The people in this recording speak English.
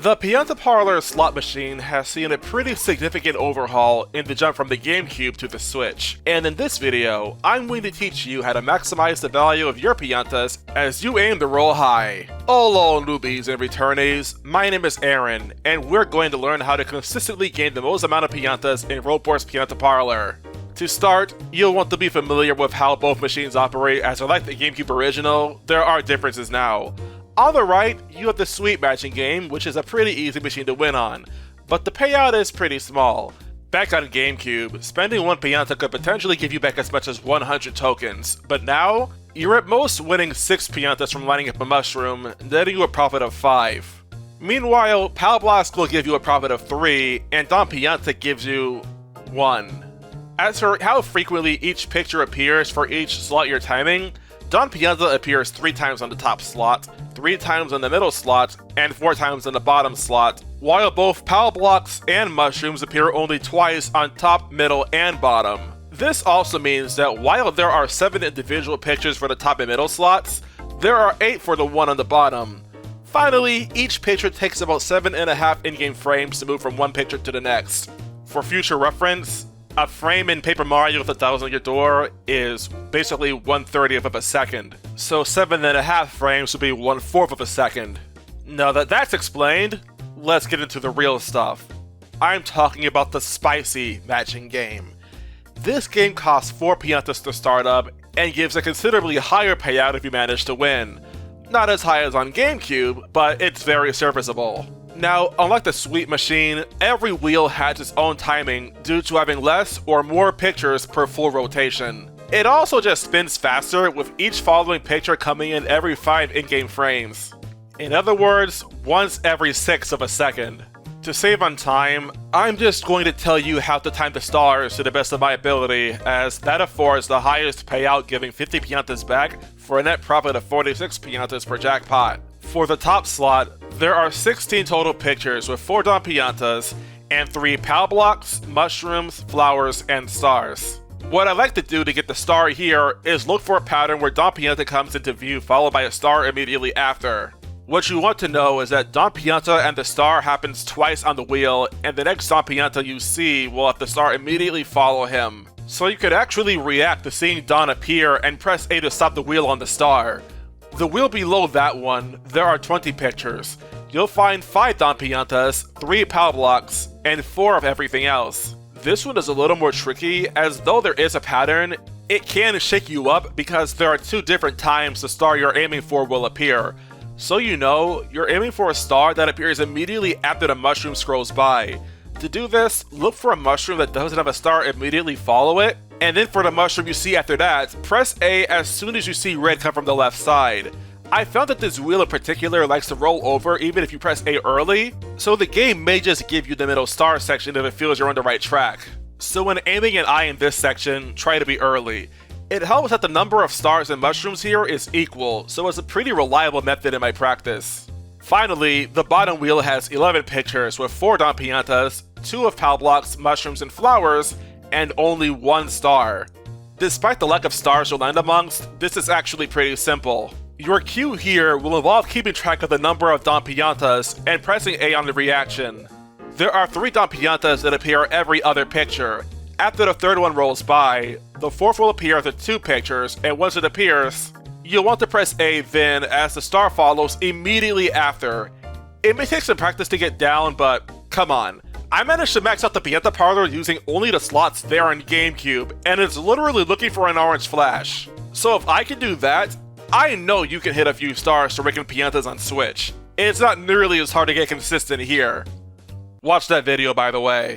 The Pianta Parlor slot machine has seen a pretty significant overhaul in the jump from the GameCube to the Switch, and in this video, I'm going to teach you how to maximize the value of your Piantas as you aim to roll high. Hello newbies and returnees, my name is Aaron, and we're going to learn how to consistently gain the most amount of Piantas in Robor's Pianta Parlor. To start, you'll want to be familiar with how both machines operate, as unlike the GameCube original, there are differences now. On the right, you have the sweep matching game, which is a pretty easy machine to win on, but the payout is pretty small. Back on GameCube, spending one Pianta could potentially give you back as much as 100 tokens, but now, you're at most winning 6 Piantas from lining up a mushroom, netting you a profit of 5. Meanwhile, Pal Blast will give you a profit of 3, and Don Pianta gives you 1. As for how frequently each picture appears for each slot you're timing, Don Pianta appears 3 times on the top slot, 3 times on the middle slot, and 4 times on the bottom slot, while both Pal Blocks and Mushrooms appear only twice on top, middle, and bottom. This also means that while there are 7 individual pictures for the top and middle slots, there are 8 for the one on the bottom. Finally, each picture takes about 7.5 in-game frames to move from one picture to the next. For future reference, a frame in Paper Mario with a Thousand Year Door is basically 1/30th of a second, so 7.5 frames would be 1/4 of a second. Now that that's explained, let's get into the real stuff. I'm talking about the spicy matching game. This game costs 4 Piantas to start up, and gives a considerably higher payout if you manage to win. Not as high as on GameCube, but it's very serviceable. Now, unlike the sweep machine, every wheel has its own timing due to having less or more pictures per full rotation. It also just spins faster, with each following picture coming in every 5 in-game frames. In other words, once every 1/6 of a second. To save on time, I'm just going to tell you how to time the stars to the best of my ability, as that affords the highest payout, giving 50 Piantas back for a net profit of 46 Piantas per jackpot. For the top slot, there are 16 total pictures with 4 Don Piantas and 3 Pal Blocks, Mushrooms, Flowers, and Stars. What I like to do to get the star here is look for a pattern where Don Pianta comes into view followed by a star immediately after. What you want to know is that Don Pianta and the star happens twice on the wheel, and the next Don Pianta you see will have the star immediately follow him. So you could actually react to seeing Don appear and press A to stop the wheel on the star. The wheel below that one, there are 20 pictures. You'll find 5 Don Piantas, 3 Pal Blocks, and 4 of everything else. This one is a little more tricky, as though there is a pattern, it can shake you up because there are 2 different times the star you're aiming for will appear. So you know, you're aiming for a star that appears immediately after the mushroom scrolls by. To do this, look for a mushroom that doesn't have a star immediately follow it, and then for the mushroom you see after that, press A as soon as you see red come from the left side. I found that this wheel in particular likes to roll over even if you press A early, so the game may just give you the middle star section if it feels you're on the right track. So when aiming an eye in this section, try to be early. It helps that the number of stars and mushrooms here is equal, so it's a pretty reliable method in my practice. Finally, the bottom wheel has 11 pictures with 4 Don Piantas, 2 of Pal Blocks, Mushrooms, and Flowers, and only 1 star. Despite the lack of stars you'll land amongst, this is actually pretty simple. Your cue here will involve keeping track of the number of Don Piantas and pressing A on the reaction. There are 3 Don Piantas that appear every other picture. After the 3rd one rolls by, the 4th will appear after 2 pictures, and once it appears, you'll want to press A then, as the star follows immediately after. It may take some practice to get down, but come on. I managed to max out the Pianta Parlor using only the slots there on GameCube, and it's literally looking for an orange flash. So if I can do that, I know you can hit a few stars to raking Piantas on Switch. It's not nearly as hard to get consistent here. Watch that video, by the way.